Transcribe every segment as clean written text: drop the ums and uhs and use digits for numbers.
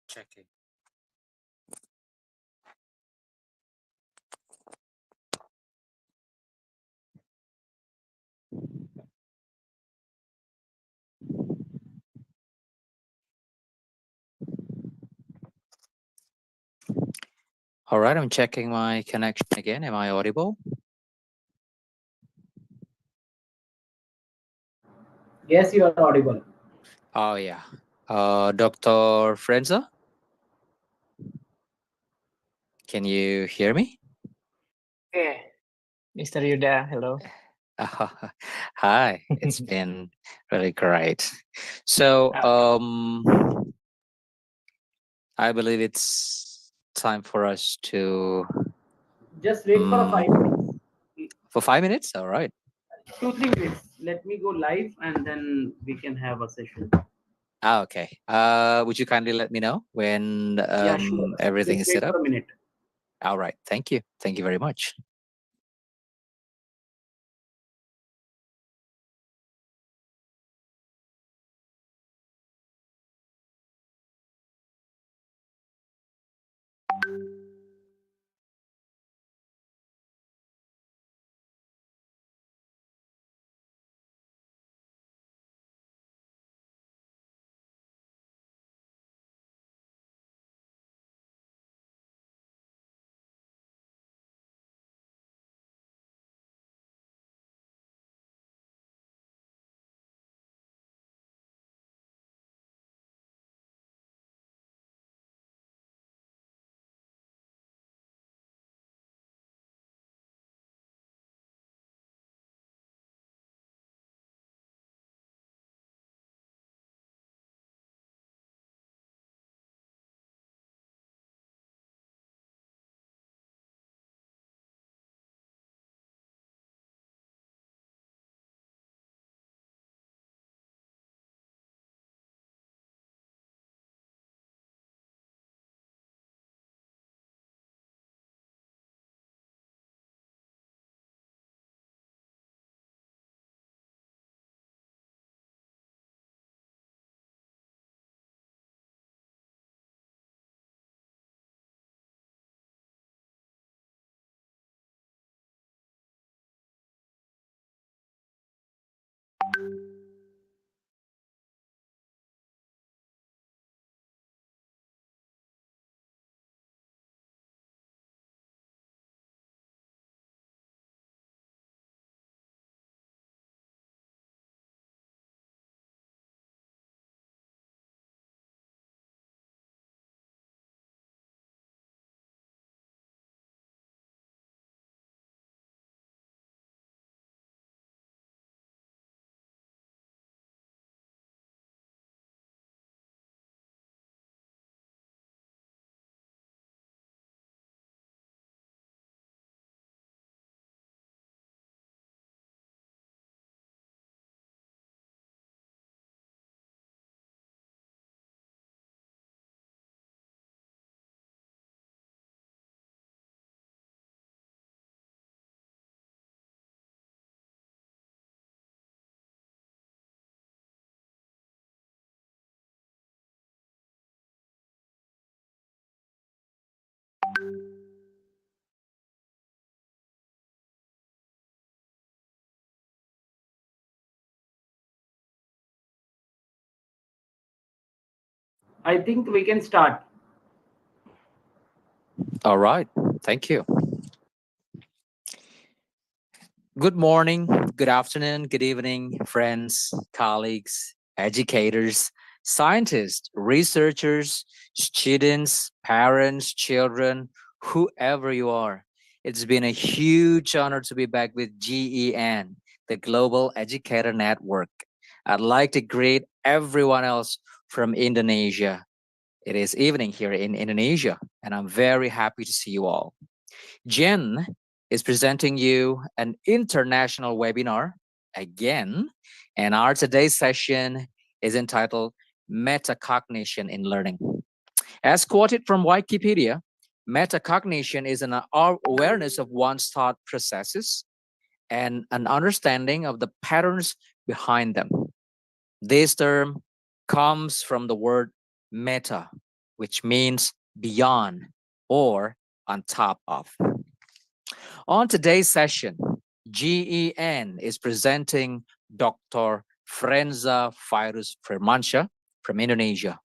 Checking. All right, I'm checking my connection again. Am I audible? Yes, you are audible. Oh, yeah. Dr. Frenza, can you hear me? Okay, Mr. Yuda, hello. Hi, it's been really great. So, Okay. I believe it's time for us to Just wait for 5 minutes. for 5 minutes. All right. 2 3 minutes. Let me go live and then we can have a session. Okay. Would you kindly let me know when Yeah, sure. everything Just is wait set up? for a minute. All right. Thank you. Thank you very much. I think we can start. All right. Thank you. Good morning, good afternoon, good evening, friends, colleagues, educators, scientists, researchers, students, parents, children, whoever you are. It's been a huge honor to be back with GEN, the Global Educator Network. I'd like to greet everyone else from Indonesia. It is evening here in Indonesia, and I'm very happy to see you all. Jen is presenting you an international webinar again, and our today's session is entitled Metacognition in Learning. As quoted from Wikipedia, metacognition is an awareness of one's thought processes and an understanding of the patterns behind them. This term comes from the word meta, which means beyond or on top of. On today's session, GEN is presenting Dr. Frenza Virus Firmansyah from Indonesia.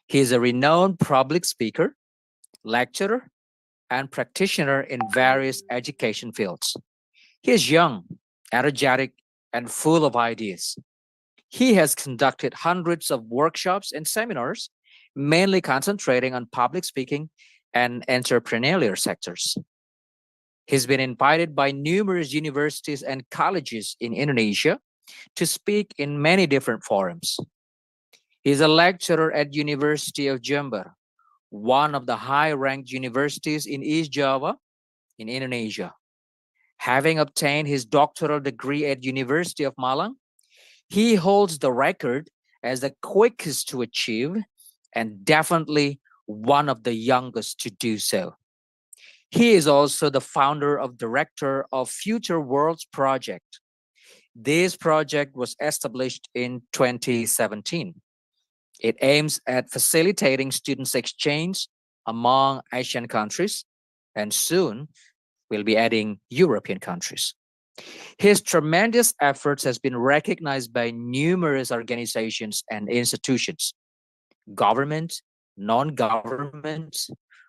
He is a renowned public speaker, lecturer, and practitioner in various education fields. He is young, energetic, and full of ideas. He has conducted hundreds of workshops and seminars, mainly concentrating on public speaking and entrepreneurial sectors. He's been invited by numerous universities and colleges in Indonesia to speak in many different forums. He's a lecturer at University of Jember, one of the high-ranked universities in East Java in Indonesia. Having obtained his doctoral degree at University of Malang, he holds the record as the quickest to achieve and definitely one of the youngest to do so. He is also the founder of director of Future Worlds Project. This project was established in 2017. It aims at facilitating students' exchange among Asian countries, and soon we'll be adding European countries. His tremendous efforts has been recognized by numerous organizations and institutions, government, non-government,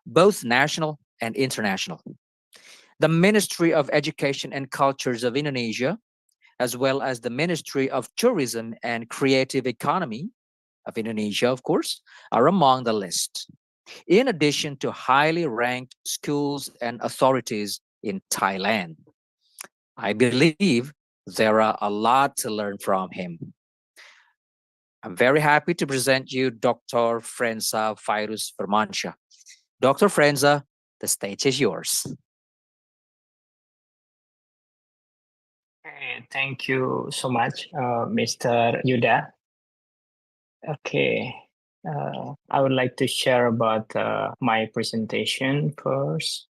both national and international. The Ministry of Education and Cultures of Indonesia, as well as the Ministry of Tourism and Creative Economy of Indonesia, of course, are among the list, in addition to highly ranked schools and authorities in Thailand. I believe there are a lot to learn from him. I'm very happy to present you Dr. Frenza Virus Firmansyah. Dr. Frenza, the stage is yours. Thank you so much, Mr. Yuda. Okay, I would like to share about my presentation first.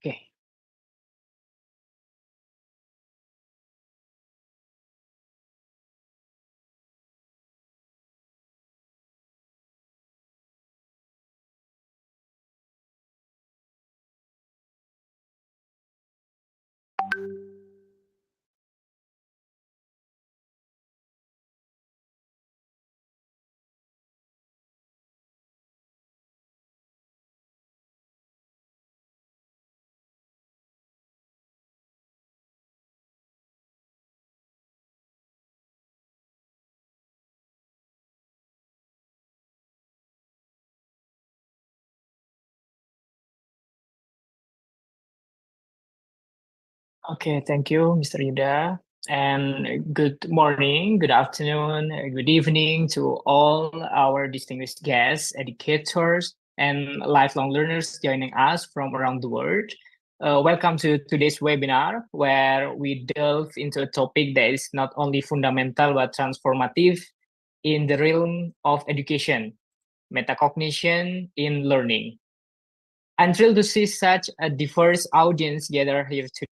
Okay. Okay, thank you, Mr. Yuda. And good morning, good afternoon, good evening to all our distinguished guests, educators, and lifelong learners joining us from around the world. Welcome to today's webinar, where we delve into a topic that is not only fundamental but transformative in the realm of education, metacognition in learning. I'm thrilled to see such a diverse audience gather here today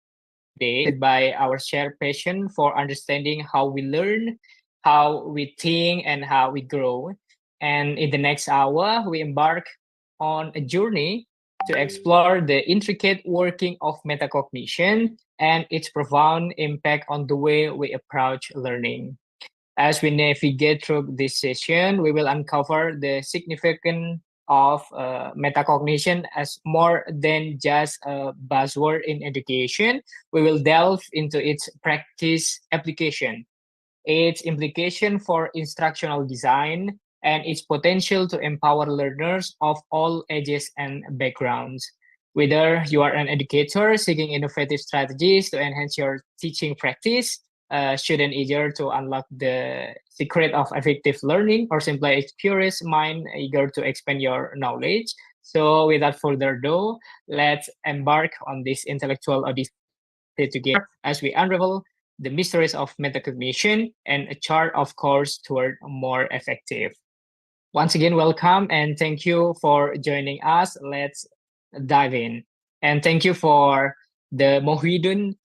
by our shared passion for understanding how we learn, how we think, and how we grow. And in the next hour, we embark on a journey to explore the intricate working of metacognition and its profound impact on the way we approach learning. As we navigate through this session, we will uncover the significance of metacognition as more than just a buzzword in education. We will delve into its practice application, its implication for instructional design, and its potential to empower learners of all ages and backgrounds. Whether you are an educator seeking innovative strategies to enhance your teaching practice, a student eager to unlock the secret of effective learning, or simply a curious mind eager to expand your knowledge. So without further ado, let's embark on this intellectual odyssey together as we unravel the mysteries of metacognition and a chart of course toward more effective. Once again, welcome and thank you for joining us. Let's dive in. And thank you for the Mohidun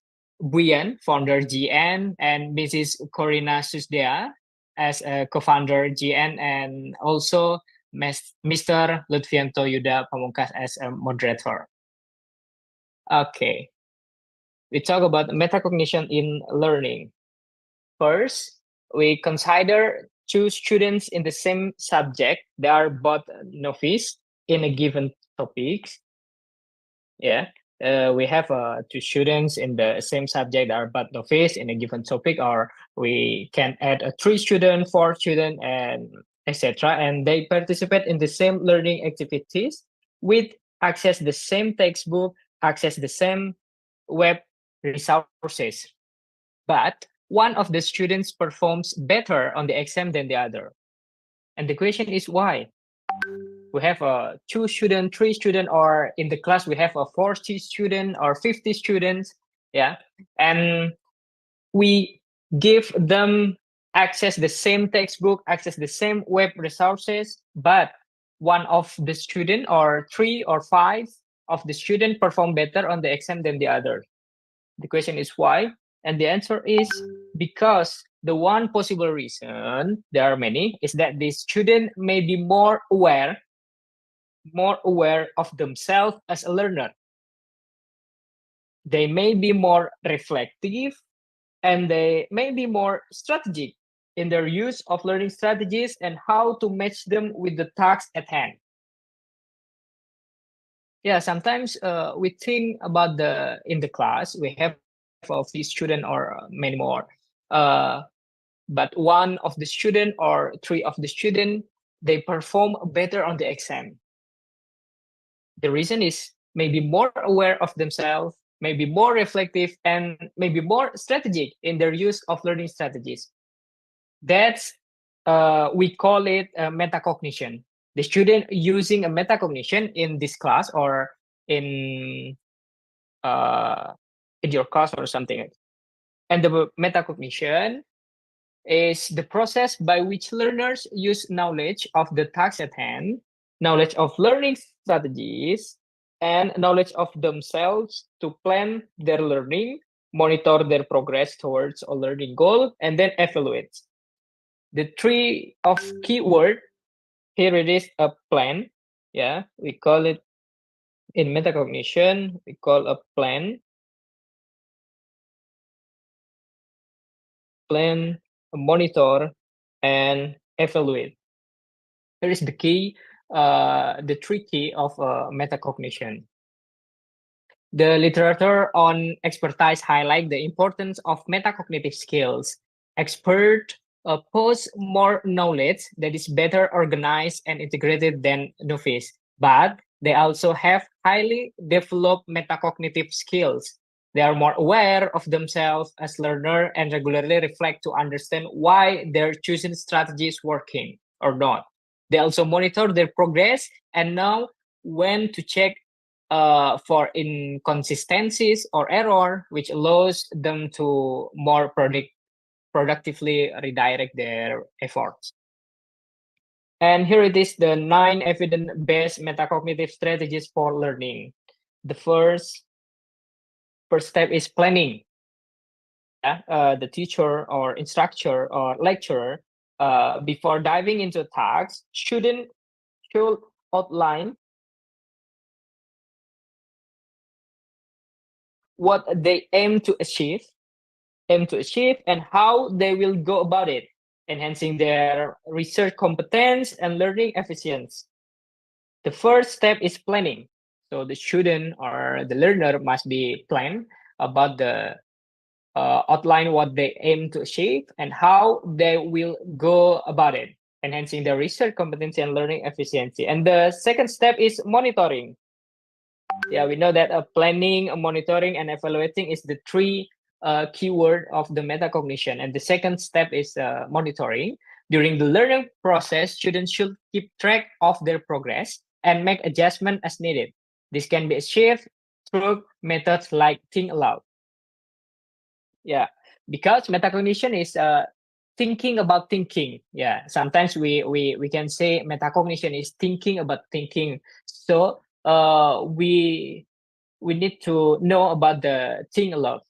Buyan, founder GN, and Mrs. Corina Susdea as a co-founder GN, and also Mr. Lutfianto Yuda Pamungkas as a moderator. Okay, we talk about metacognition in learning. First, we consider two students in the same subject. They are both novice in a given topic. Yeah, we have two students in the same subject that are both novice in a given topic, or we can add a 3 student, 4 student, and etc. And they participate in the same learning activities with access the same textbook, access the same web resources. But one of the students performs better on the exam than the other. And the question is why? We have a 2 student, 3 student, or in the class we have a 40 student or 50 students. Yeah. And we give them access the same textbook, access the same web resources, but one of the student or 3 or 5 of the student perform better on the exam than the other. The question is why? And the answer is because the one possible reason, there are many, is that the student may be more aware of themselves as a learner. They may be more reflective, and they may be more strategic in their use of learning strategies and how to match them with the task at hand. Yeah, sometimes we think about in the class we have a few student or many more, but one of the student or 3 of the student, they perform better on the exam. The reason is maybe more aware of themselves, maybe more reflective, and maybe more strategic in their use of learning strategies. That's we call it metacognition. The student using a metacognition in this class or in your class or something. And the metacognition is the process by which learners use knowledge of the task at hand, knowledge of learning strategies, and knowledge of themselves to plan their learning, monitor their progress towards a learning goal, and then evaluate. The 3 of keyword, here it is a plan. Yeah, we call it in metacognition, we call a plan, monitor, and evaluate. Here is the key, the 3 key of metacognition. The literature on expertise highlight the importance of metacognitive skills. Expert possess more knowledge that is better organized and integrated than novice, but they also have highly developed metacognitive skills. They are more aware of themselves as learner and regularly reflect to understand why their chosen strategy is working or not. They also monitor their progress and know when to check for inconsistencies or error, which allows them to more productively redirect their efforts. And here it is, the 9 evidence-based metacognitive strategies for learning. The first step is planning. The teacher or instructor or lecturer, before diving into a task, should outline what they aim to achieve and how they will go about it, enhancing their research competence and learning efficiency. The first step is planning. So the student or the learner must be planned about the outline what they aim to achieve and how they will go about it, enhancing their research competency and learning efficiency. And the second step is monitoring. Yeah, we know that planning, monitoring, and evaluating is the 3 keyword of the metacognition. And the second step is monitoring. During the learning process, students should keep track of their progress and make adjustment as needed. This can be achieved through methods like think aloud. Yeah, because metacognition is thinking about thinking. Yeah, sometimes we can say metacognition is thinking about thinking. So we need to know about the thing a lot.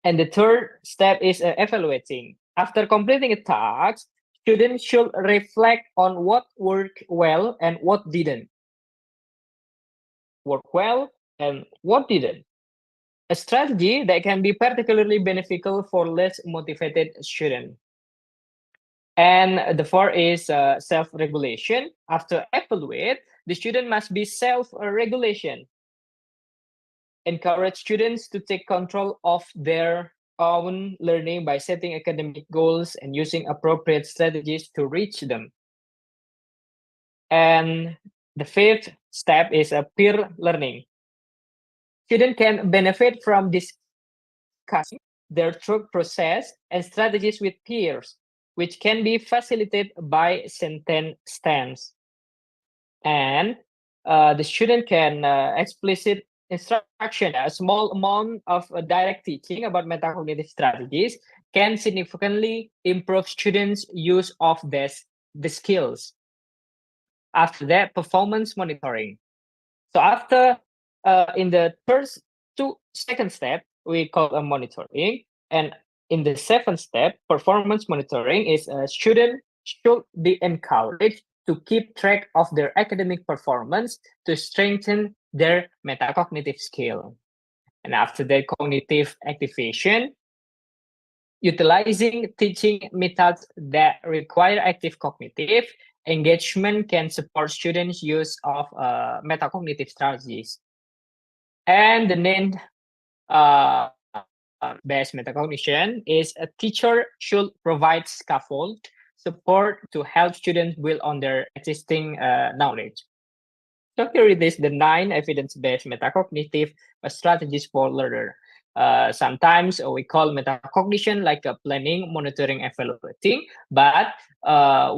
And the third step is evaluating. After completing a task, students should reflect on what worked well and what didn't work well and what didn't. A strategy that can be particularly beneficial for less motivated students. And the fourth is self-regulation. After evaluate, the student must be self-regulation. Encourage students to take control of their own learning by setting academic goals and using appropriate strategies to reach them. And the fifth step is a peer learning. Students can benefit from discussing their thought process and strategies with peers, which can be facilitated by sentence stamps. And the student can explicit instruction. A small amount of direct teaching about metacognitive strategies can significantly improve students' use of the skills. After that, performance monitoring. So after in the first second step, we call a monitoring, and in the seventh step, performance monitoring is a student should be encouraged to keep track of their academic performance to strengthen their metacognitive skill. And after that, cognitive activation, utilizing teaching methods that require active cognitive engagement can support students' use of metacognitive strategies. And the named best metacognition is a teacher should provide scaffold support to help students build on their existing knowledge. So here it is, the 9 evidence-based metacognitive strategies for learner. Sometimes we call metacognition like a planning, monitoring, evaluating, but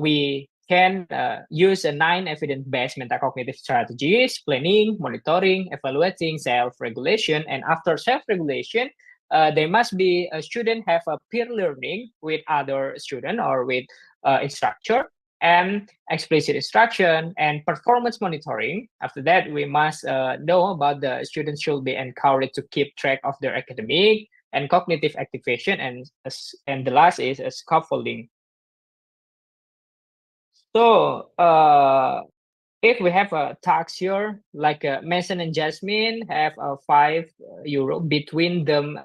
we can use a 9 evidence-based metacognitive strategies: planning, monitoring, evaluating, self-regulation. And after self-regulation, they must be a student have a peer learning with other student or with instructor, and explicit instruction and performance monitoring. After that, we must know about the students should be encouraged to keep track of their academic and cognitive activation, and the last is scaffolding. So if we have a tax here, like Mason and Jasmine have a €5 between them,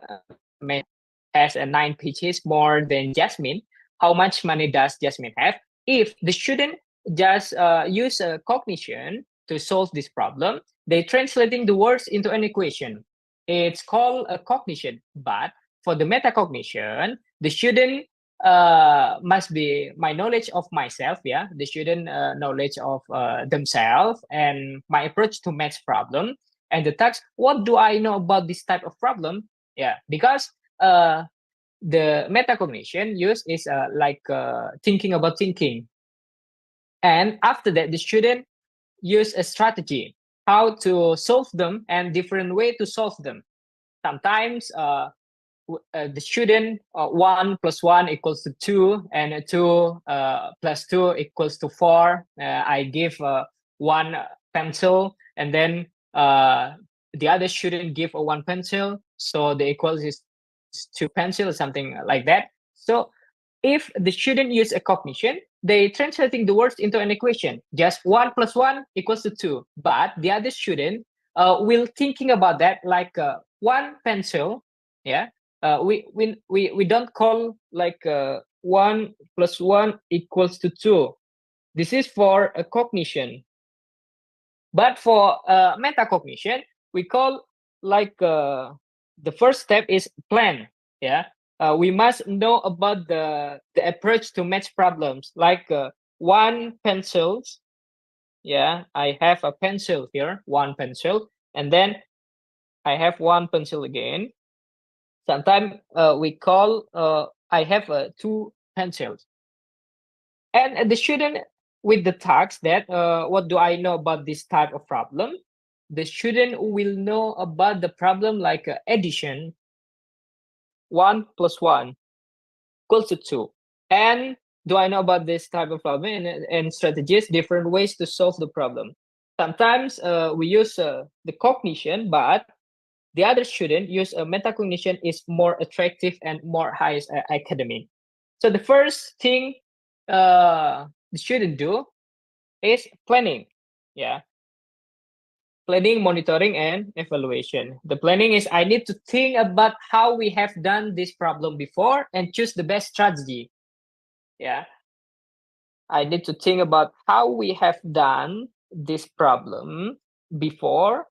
has a 9 pages more than Jasmine. How much money does Jasmine have? If the student just use a cognition to solve this problem, they translating the words into an equation. It's called a cognition, but for the metacognition, the student must be my knowledge of myself, yeah, the student knowledge of themselves, and my approach to math problem, and the task, what do I know about this type of problem? Yeah, because the metacognition use is like thinking about thinking. And after that, the student use a strategy, how to solve them and different way to solve them. Sometimes the student 1 plus 1 equals to 2, and 2 plus 2 equals to 4. I give 1 pencil, and then the other student give a 1 pencil, so the equals is 2 pencil or something like that. So if the student use a cognition, they translating the words into an equation. Just 1 plus 1 equals to 2. But the other student will thinking about that like 1 pencil. Yeah, we don't call like 1 plus 1 equals to 2. This is for a cognition. But for metacognition, we call like the first step is plan. Yeah, we must know about the approach to math problems, like 1 pencils. Yeah, I have a pencil here, 1 pencil, and then I have 1 pencil again. Sometimes we call I have 2 pencils, and the student with the task that what do I know about this type of problem? The student will know about the problem like addition. 1 plus 1 equals to 2. And do I know about this type of problem and strategies, different ways to solve the problem? sometimes we use the cognition, but the other student use metacognition is more attractive and more high academic. So the first thing the student do is planning. Yeah, planning, monitoring, and evaluation. The planning is I need to think about how we have done this problem before and choose the best strategy. Yeah, I need to think about how we have done this problem before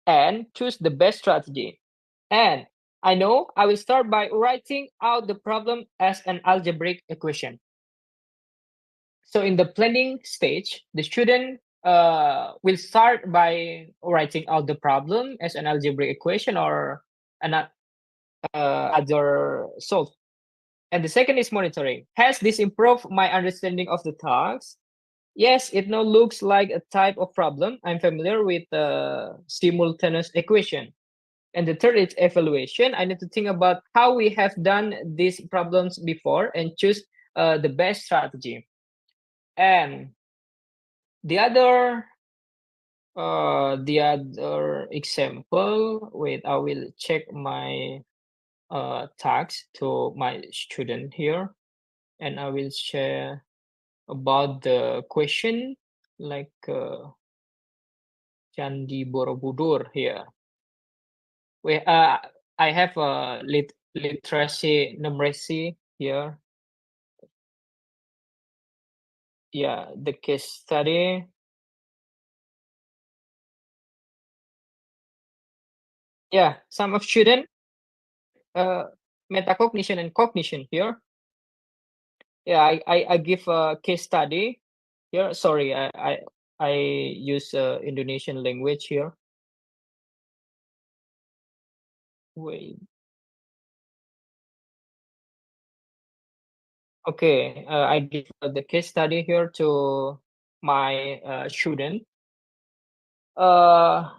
and choose the best strategy. And I know I will start by writing out the problem as an algebraic equation. So in the planning stage, the student will start by writing out the problem as an algebraic equation or an other solve. And the second is monitoring. Has this improved my understanding of the task? Yes, it now looks like a type of problem. I'm familiar with the simultaneous equation. And the third is evaluation. I need to think about how we have done these problems before and choose the best strategy. And the other example, wait, I will check my tags to my student here, and I will share about the question like Candi Borobudur here. We I have a literacy numeracy here. Yeah, the case study. Yeah, some of student metacognition and cognition here. Yeah, I give a case study here. Sorry, I use Indonesian language here. Wait. Okay, I give the case study here to my student. Uh,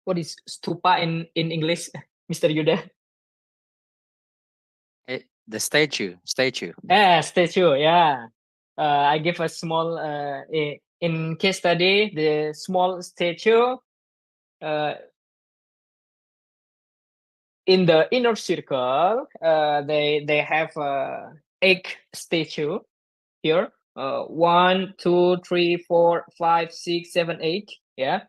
what is stupa in English, Mr. Yuda? The statue. Yeah, statue. Yeah. I give a small in case study the small statue in the inner circle. They have a egg statue here. 1, 2, 3, 4, 5, 6, 7, 8. Yeah.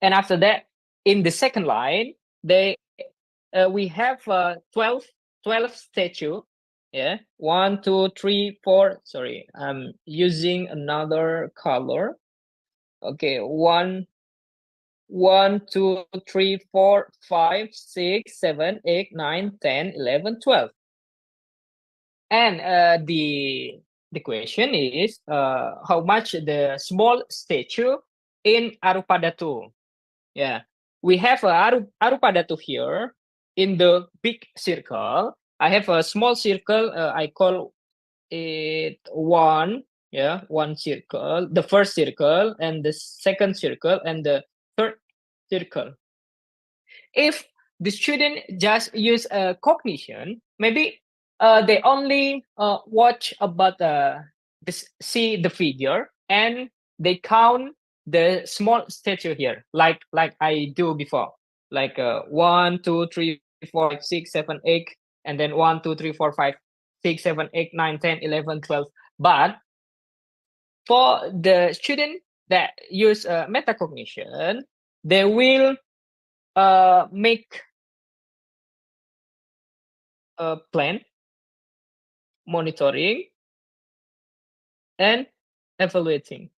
And after that, in the second line, they we have 12 statue. Yeah, 1, 2, 3, 4. Sorry, I'm using another color. Okay, 1, 2, 3, 4, 5, 6, 7, 8, 9, 10, 11, 12. And the question is how much the small statue in Arupadatu. Yeah, we have a Arupadatu here in the big circle. I have a small circle. I call it one. Yeah, one circle. The first circle and the second circle and the third circle. If the student just use cognition, maybe they only watch about see the figure and they count the small statue here, like I do before, like 1, 2, 3, 4, 5, 6, 7, 8, and then 1, 2, 3, 4, 5, 6, 7, 8, 9, 10, 11, 12. But for the student that use metacognition, they will make a plan, monitoring, and evaluating.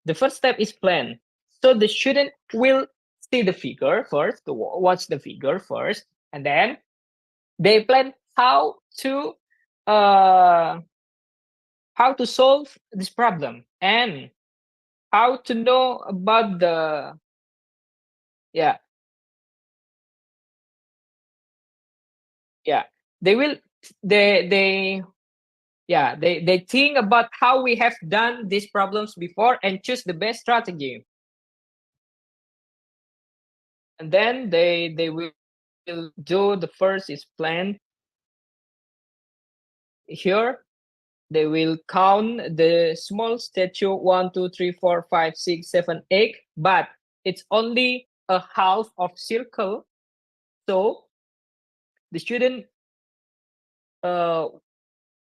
The first step is plan. So the student will see the figure first, to watch the figure first, and then they plan uh, how to solve this problem and how to know about the yeah yeah they will they yeah they think about how we have done these problems before and choose the best strategy, and then they will do the first is plan here, they will count the small statue 1, 2, 3, 4, 5, 6, 7, 8, but it's only a half of circle. So the student uh,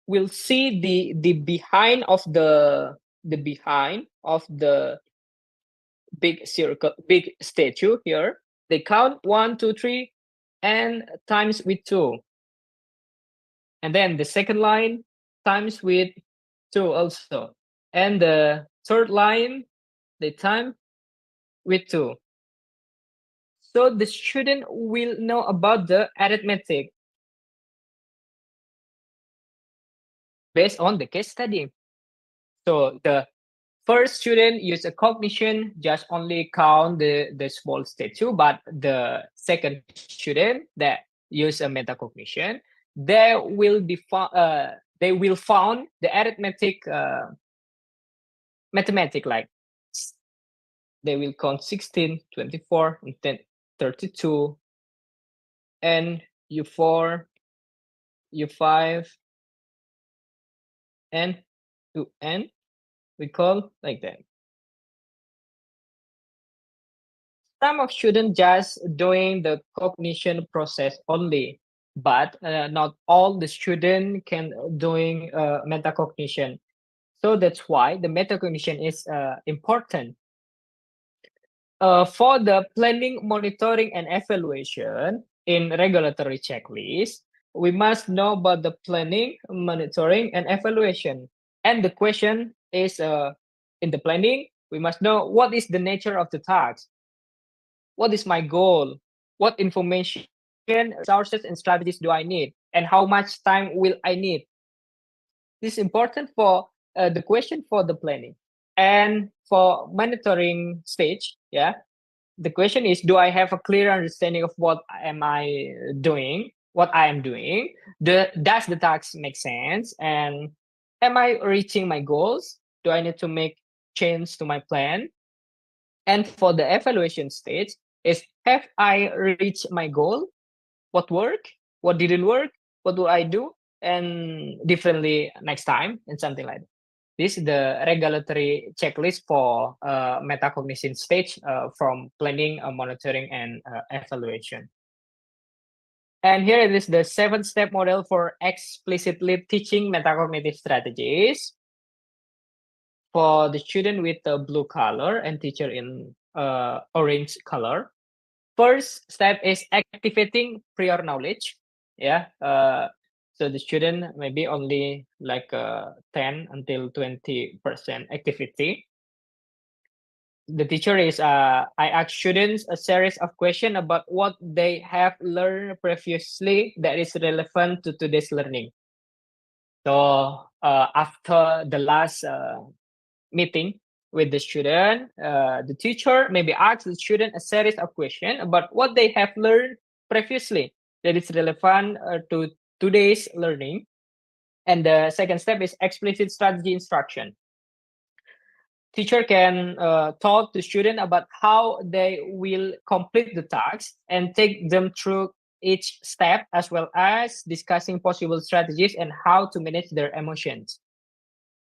will see the behind of the behind of the big circle, big statue here. They count 1, 2, 3, and times with 2. And then the second line times with 2 also. And the third line, they time with 2. So the student will know about the arithmetic based on the case study. So the first student use a cognition, just only count the small statue, but the second student that use a metacognition, they will be they will found the arithmetic mathematic, like they will count 16, 24, and then 32, and U4, U5, and to n, we call like that. Some of students just doing the cognition process only, but not all the student can doing metacognition. So that's why the metacognition is important. For the planning, monitoring, and evaluation in regulatory checklist, we must know about the planning, monitoring, and evaluation. And the question is, in the planning, we must know what is the nature of the task, what is my goal, what information, resources, and strategies do I need, and how much time will I need. This is important for the question for the planning. And for monitoring stage, yeah, the question is, do I have a clear understanding of what am I doing, what I am doing? Does the task make sense? And am I reaching my goals? Do I need to make change to my plan? And for the evaluation stage is, have I reached my goal? What worked? What didn't work? What do I do? And differently next time, and something like that. This is the regulatory checklist for metacognition stage from planning, monitoring, and evaluation. And here it is the 7-step model for explicitly teaching metacognitive strategies for the student with the blue color and teacher in orange color. First step is activating prior knowledge. Yeah. So the student maybe only like 10 until 20% activity. The teacher is I ask students a series of questions about what they have learned previously that is relevant to today's learning. So after the last meeting with the student, the teacher maybe asks the student a series of questions about what they have learned previously that is relevant to today's learning. And the second step is explicit strategy instruction. Teacher can talk to student about how they will complete the task and take them through each step, as well as discussing possible strategies and how to manage their emotions.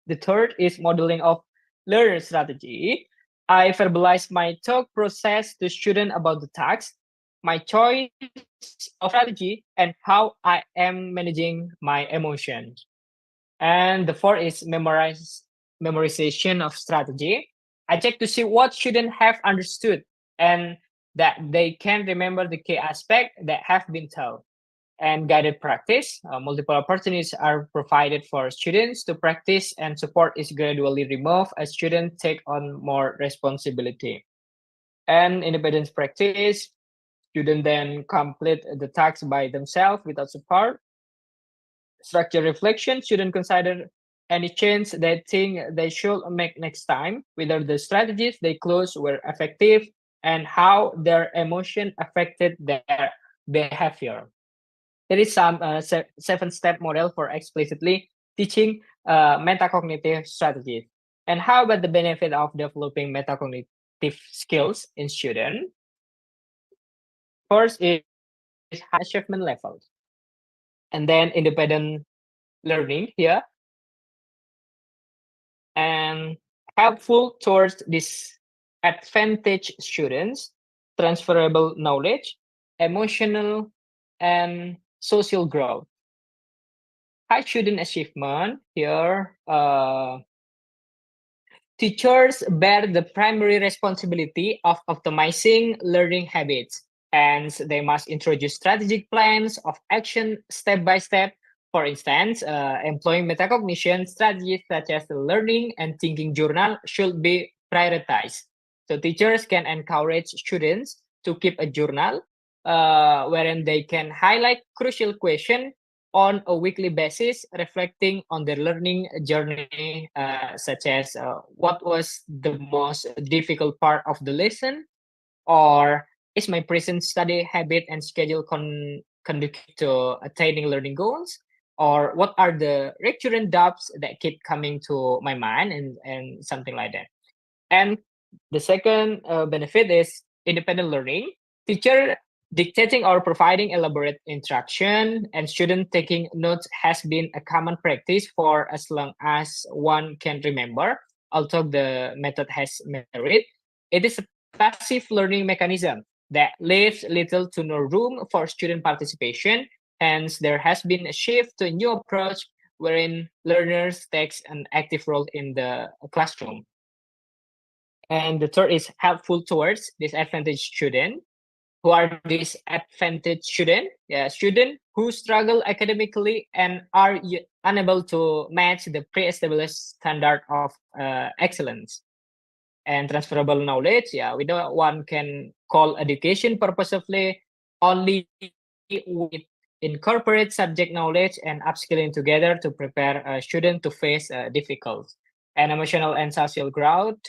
The third is modeling of learner strategy. I verbalize my talk process to student about the task, my choice of strategy, and how I am managing my emotions. And the fourth is memorization of strategy. I check to see what students have understood and that they can remember the key aspect that have been told. And guided practice. Multiple opportunities are provided for students to practice, and support is gradually removed as students take on more responsibility. And independence practice. Students then complete the task by themselves without support. Structure reflection. Students consider any change they think they should make next time, whether the strategies they close were effective, and how their emotion affected their behavior. There is some 7-step model for explicitly teaching metacognitive strategies. And how about the benefit of developing metacognitive skills in students? First is high achievement levels, and then independent learning here, and helpful towards disadvantaged students, transferable knowledge, emotional and social growth. High student achievement here. Teachers bear the primary responsibility of optimizing learning habits, and they must introduce strategic plans of action step by step. For instance, employing metacognition strategies such as the learning and thinking journal should be prioritized. So teachers can encourage students to keep a journal wherein they can highlight crucial questions on a weekly basis, reflecting on their learning journey, such as what was the most difficult part of the lesson, or is my present study habit and schedule conducive to attaining learning goals, or what are the recurrent doubts that keep coming to my mind, and something like that. And the second benefit is independent learning. Teacher dictating or providing elaborate instruction and student taking notes has been a common practice for as long as one can remember. Although the method has merit, it is a passive learning mechanism that leaves little to no room for student participation. Hence, there has been a shift to a new approach wherein learners takes an active role in the classroom. And the third is helpful towards disadvantaged student. Who are disadvantaged student? Yeah, student who struggle academically and are unable to match the pre-established standard of excellence. And transferable knowledge, yeah, we know one can call education purposefully only with incorporate subject knowledge and upskilling together to prepare a student to face difficult and emotional and social growth.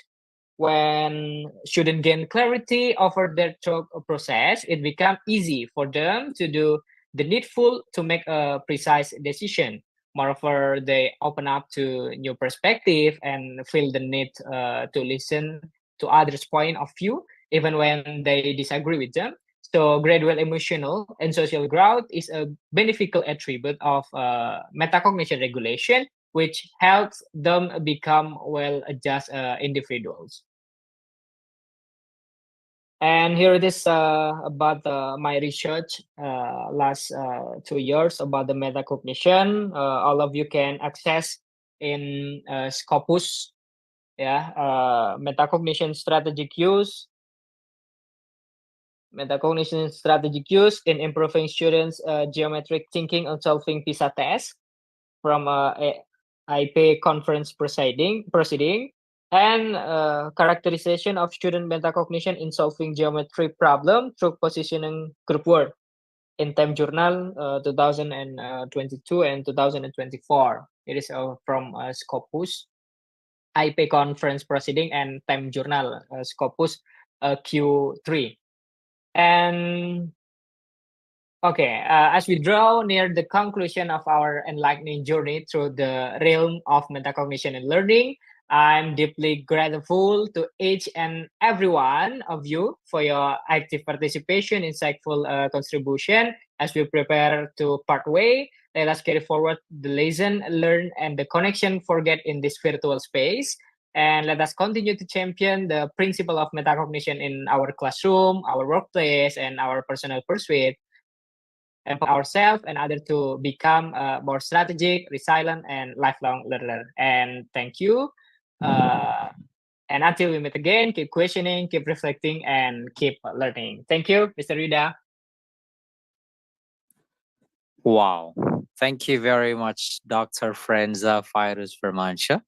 When students gain clarity over their thought process, it becomes easy for them to do the needful to make a precise decision. Moreover, they open up to new perspective and feel the need to listen to others' point of view, even when they disagree with them. So, gradual emotional and social growth is a beneficial attribute of metacognition regulation, which helps them become well-adjusted individuals. And here it is about my research last 2 years about the metacognition. All of you can access in Scopus, yeah, metacognition strategic use. Metacognition strategic use in improving students' geometric thinking and solving PISA tests from IP conference proceeding and characterization of student metacognition in solving geometry problem through positioning group work in Time Journal 2022 and 2024. It is from Scopus, IP conference proceeding, and Time Journal Scopus Q3. And okay, as we draw near the conclusion of our enlightening journey through the realm of metacognition and learning, I'm deeply grateful to each and every one of you for your active participation, insightful contribution. As we prepare to part way, let us carry forward the lesson learned and the connection forget in this virtual space. And let us continue to champion the principle of metacognition in our classroom, our workplace, and our personal pursuit, empower ourselves and others to become more strategic, resilient, and lifelong learner. And thank you. And until we meet again, keep questioning, keep reflecting, and keep learning. Thank you, Mr. Rida. Wow. Thank you very much, Dr. Frenza Virus Vermancha.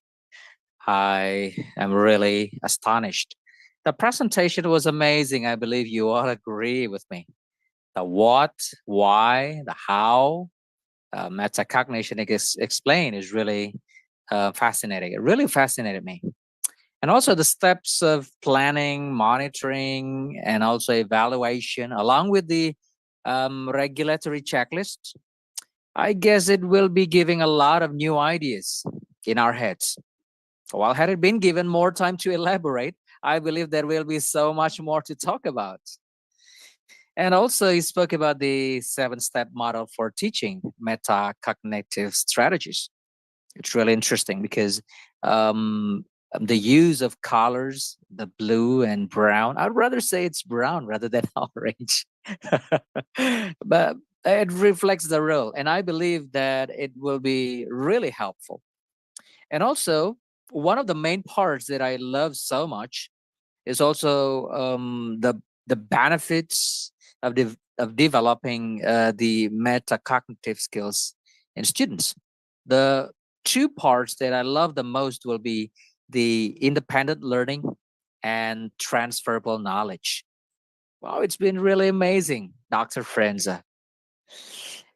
I am really astonished. The presentation was amazing. I believe you all agree with me. The what, why, the how, metacognition explained is really fascinating. It really fascinated me. And also the steps of planning, monitoring, and also evaluation, along with the regulatory checklist. I guess it will be giving a lot of new ideas in our heads. Well, had it been given more time to elaborate, I believe there will be so much more to talk about. And also, he spoke about the 7-step model for teaching metacognitive strategies. It's really interesting because the use of colors, the blue and brown. I'd rather say it's brown rather than orange. But it reflects the role. And I believe that it will be really helpful. And also, one of the main parts that I love so much is also the benefits of developing the metacognitive skills in students. The two parts that I love the most will be the independent learning and transferable knowledge. Wow, it's been really amazing, Dr. Frenza.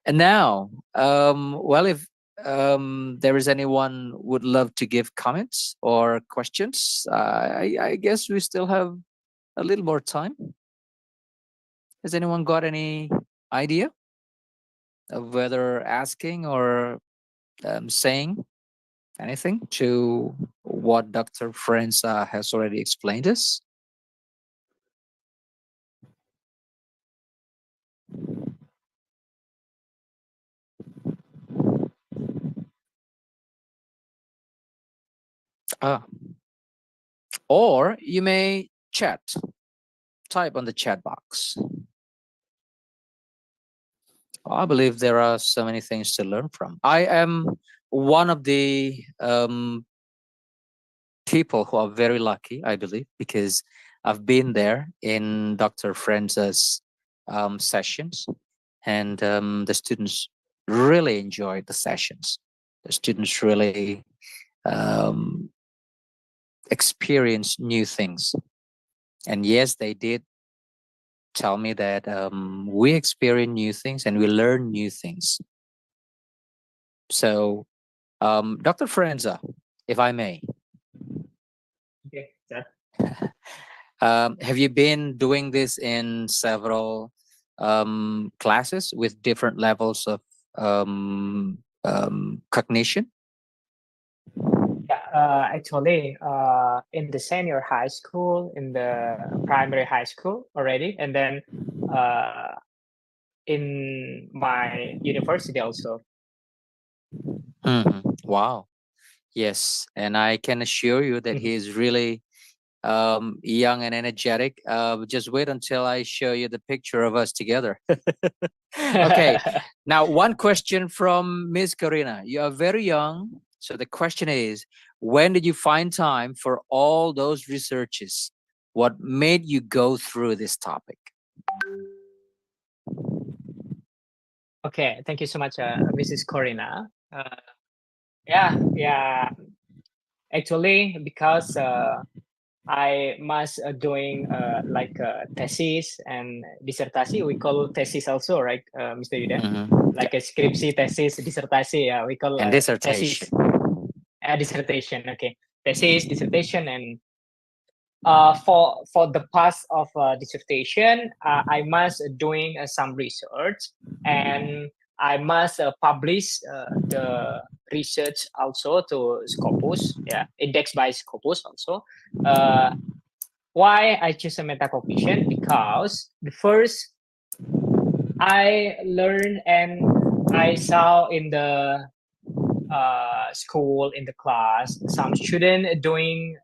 And now, well, if there is anyone would love to give comments or questions, I guess we still have a little more time. Has anyone got any idea of whether asking or saying anything to what Dr. Frenza has already explained us? Ah, or you may chat, type on the chat box. I believe there are so many things to learn from. I am one of the people who are very lucky, I believe, because I've been there in Dr. Frenza's sessions, and the students really enjoyed the sessions. The students really experienced new things. And yes, they did tell me that we experience new things and we learn new things. So, Dr. Frenza, if I may, Okay, sir. have you been doing this in several classes with different levels of cognition? Yeah, actually, in the senior high school, in the primary high school already, and then in my university also. Wow. Yes. And I can assure you that he is really young and energetic. Just wait until I show you the picture of us together. Okay. Now, one question from Miss Karina. You are very young. So the question is, when did you find time for all those researches? What made you go through this topic? Okay, thank you so much, Mrs. Corina. Yeah. Actually, because I must doing like thesis and dissertasi. We call thesis also, right, Mr. Yuda? Like a skripsi, thesis, dissertasi. Yeah, we call And dissertation. thesis. Dissertation. Okay, thesis, dissertation, and for the path of dissertation, I must doing some research, and I must publish the research also to Scopus, yeah, indexed by Scopus also. Why I choose a metacognition? Because the first I learned and I saw in the school, in the class, some student doing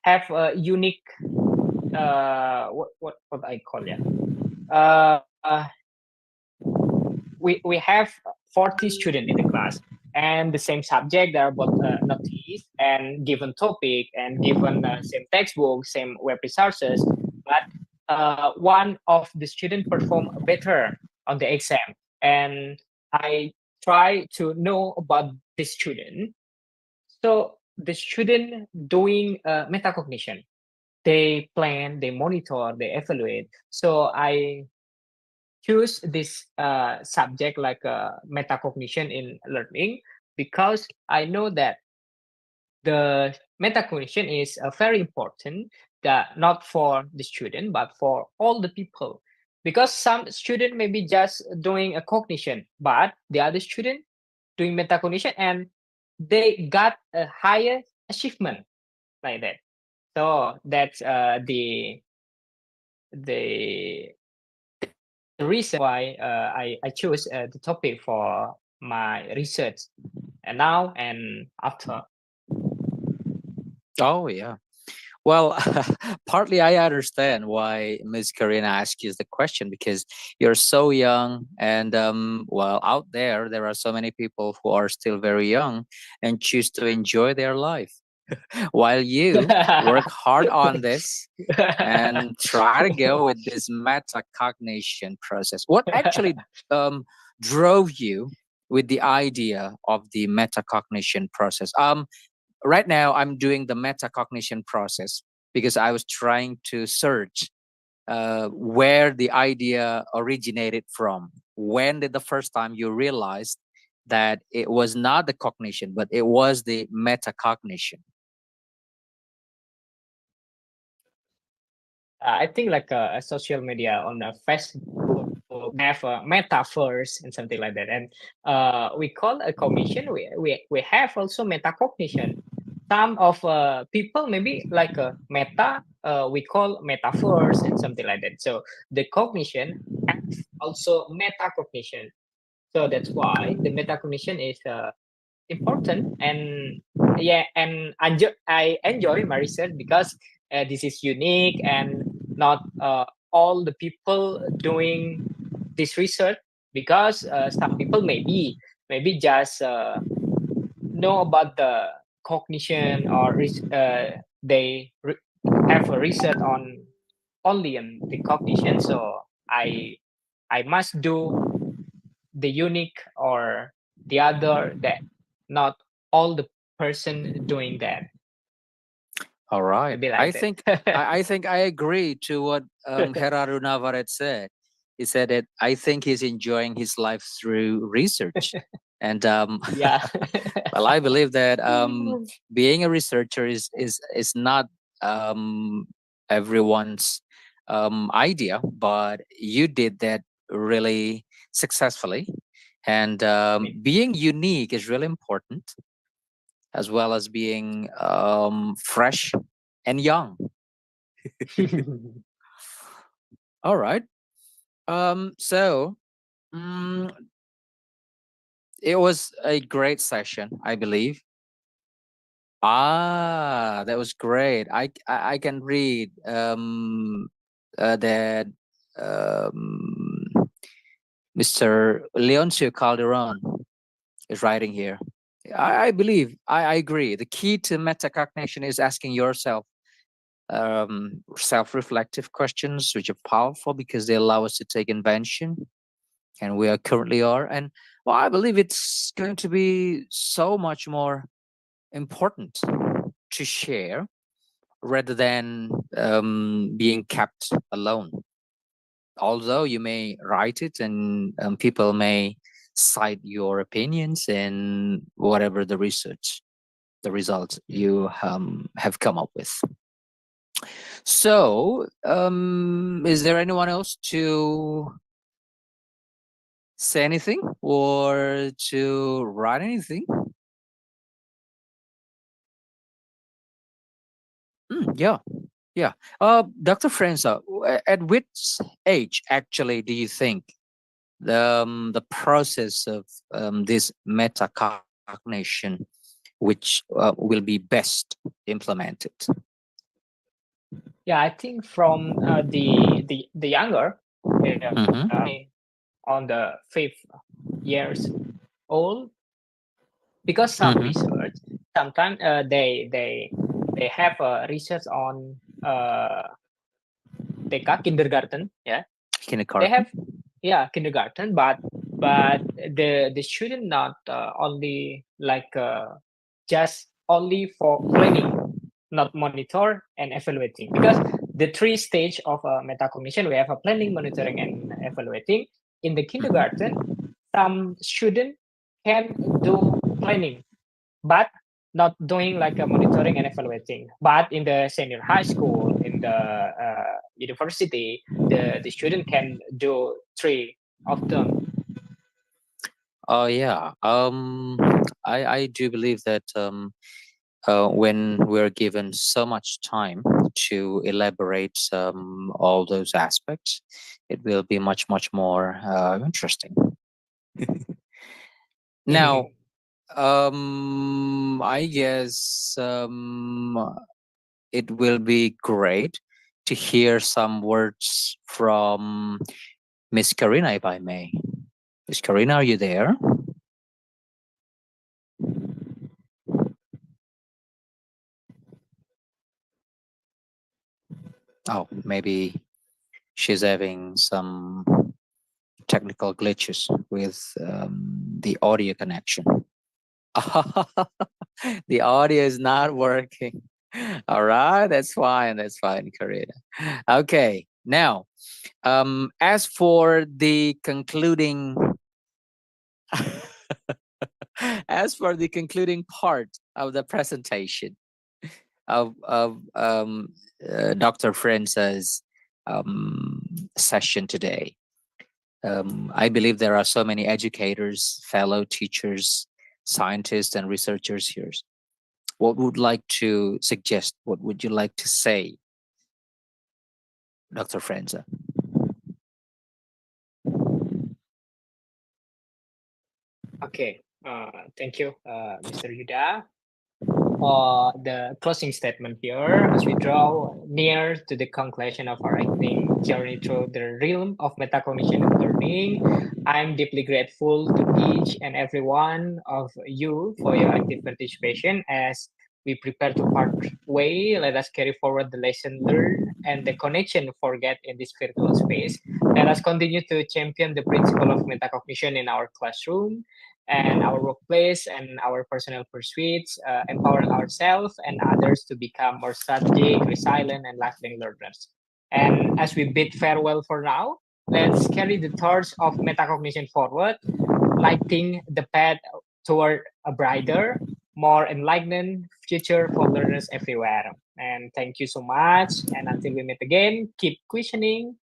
have a unique what I call it. We have 40 students in the class, and the same subject. There are both notice and given topic and given same textbook, same web resources. But one of the student perform better on the exam, and I try to know about the student. So the student doing metacognition, they plan, they monitor, they evaluate. So I choose this subject like metacognition in learning because I know that the metacognition is very important, that not for the student but for all the people, because some student may be just doing a cognition, but the other student doing metacognition and they got a higher achievement like that. So that's the reason why I chose the topic for my research, and now and after. Oh, yeah. Well, partly I understand why Ms. Karina asked you the question because you're so young, and well, out there are so many people who are still very young and choose to enjoy their life while you work hard on this and try to go with this metacognition process. What actually um, drove you with the idea of the metacognition process? Right now I'm doing the metacognition process because I was trying to search where the idea originated from. When did the first time you realized that it was not the cognition, but it was the metacognition? I think like a social media on Facebook, they have a metaverse and something like that. And we call a cognition. We have also metacognition. Some of people maybe like a meta, we call metaverse and something like that. So the cognition has also metacognition. So that's why the metacognition is important. And yeah, and I enjoy my research because this is unique, and not all the people doing this research, because some people maybe just know about the cognition, or they have a research on only on the cognition. So I must do the unique or the other, that not all the person doing that. All right. Maybe I like think that. I think I agree to what Gerardo Navarrete said. He said that I think he's enjoying his life through research. And Yeah. well, I believe that being a researcher is not um, everyone's idea, but you did that really successfully. And being unique is really important, as well as being fresh and young. All right. So mm, it was a great session, I believe. Ah, that was great. I can read that um, Mr. Leoncio Calderon is writing here. I believe I agree. The key to metacognition is asking yourself self-reflective questions, which are powerful because they allow us to take invention, and we are currently are. And well, I believe it's going to be so much more important to share rather than being kept alone. Although you may write it, and people may cite your opinions and whatever the research, the results you have come up with. So, is there anyone else to say anything or to write anything? Yeah, yeah. Dr. Franza, at which age actually do you think the process of this metacognition, which will be best implemented? Yeah, I think from the younger, on the 5 years old, because some research sometimes they have a research on TK, kindergarten. Yeah, they Kindergarten. have, yeah, kindergarten, but the student not only like just only for planning, not monitor and evaluating, because the 3 stage of metacognition, we have a planning, monitoring, and evaluating. In the kindergarten, some student can do planning, but not doing like a monitoring and evaluating. But in the senior high school, in the university, the student can do 3 of them. Oh yeah. I do believe that when we're given so much time to elaborate all those aspects, it will be much more interesting. Now, I guess it will be great to hear some words from Miss Karina, if I may. Miss Karina, are you there? Oh, maybe she's having some technical glitches with the audio connection. The audio is not working. All right, that's fine. That's fine, Karina. Okay, now, as for the concluding, as for the concluding part of the presentation of Dr. France's session today, I believe there are so many educators, fellow teachers, scientists, and researchers here. What would like to suggest? What would you like to say, Dr. Frenza? Okay, thank you, Mr. Yuda. The closing statement here, as we draw near to the conclusion of our, I think, journey through the realm of metacognition and learning, I'm deeply grateful to each and every one of you for your active participation. As we prepare to part way, let us carry forward the lesson learned and the connection forget in this virtual space. Let us continue to champion the principle of metacognition in our classroom and our workplace and our personal pursuits, empowering ourselves and others to become more strategic, resilient, and lifelong learners. And as we bid farewell for now, let's carry the torch of metacognition forward, lighting the path toward a brighter, more enlightened future for learners everywhere. And thank you so much. And until we meet again, keep questioning,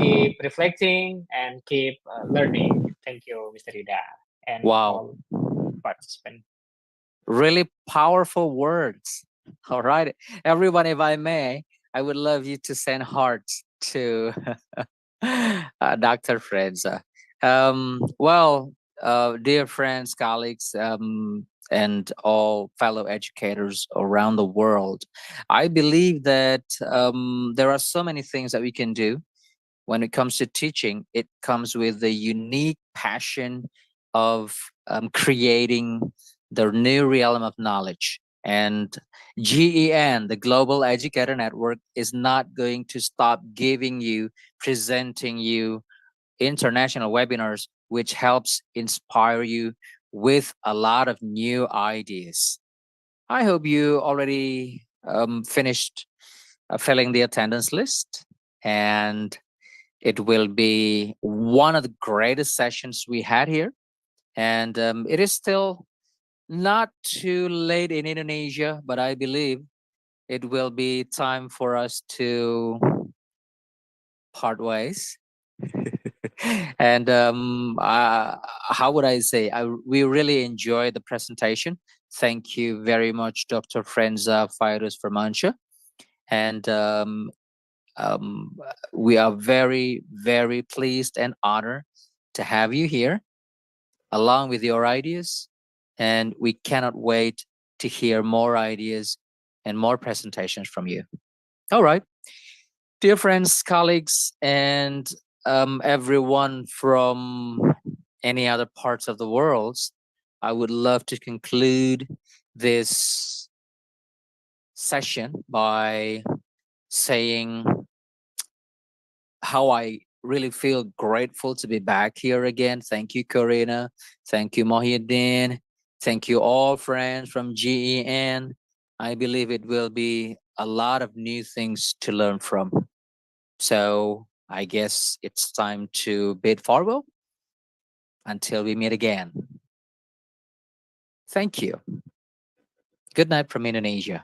keep reflecting, and keep learning. Thank you, Mr. Yuda, and Wow, all participants. really powerful words. All right, everyone, if I may, I would love you to send hearts to Dr. Frenza. Well, dear friends, colleagues, and all fellow educators around the world, I believe that there are so many things that we can do when it comes to teaching. It comes with the unique passion of creating the new realm of knowledge. And GEN, the Global Educator Network, is not going to stop giving you, presenting you international webinars, which helps inspire you with a lot of new ideas. I hope you already finished filling the attendance list, and it will be one of the greatest sessions we had here. And it is still not too late in Indonesia, but I believe it will be time for us to part ways. And how would I say? We really enjoyed the presentation. Thank you very much, Dr. Frenza Fairuz Firmansyah. And we are very, very pleased and honored to have you here along with your ideas. And we cannot wait to hear more ideas and more presentations from you. All right. Dear friends, colleagues, and everyone from any other parts of the world, I would love to conclude this session by saying how I really feel grateful to be back here again. Thank you, Karina. Thank you, Mohiuddin. Thank you, all friends from GEN. I believe it will be a lot of new things to learn from. So I guess it's time to bid farewell until we meet again. Thank you. Good night from Indonesia.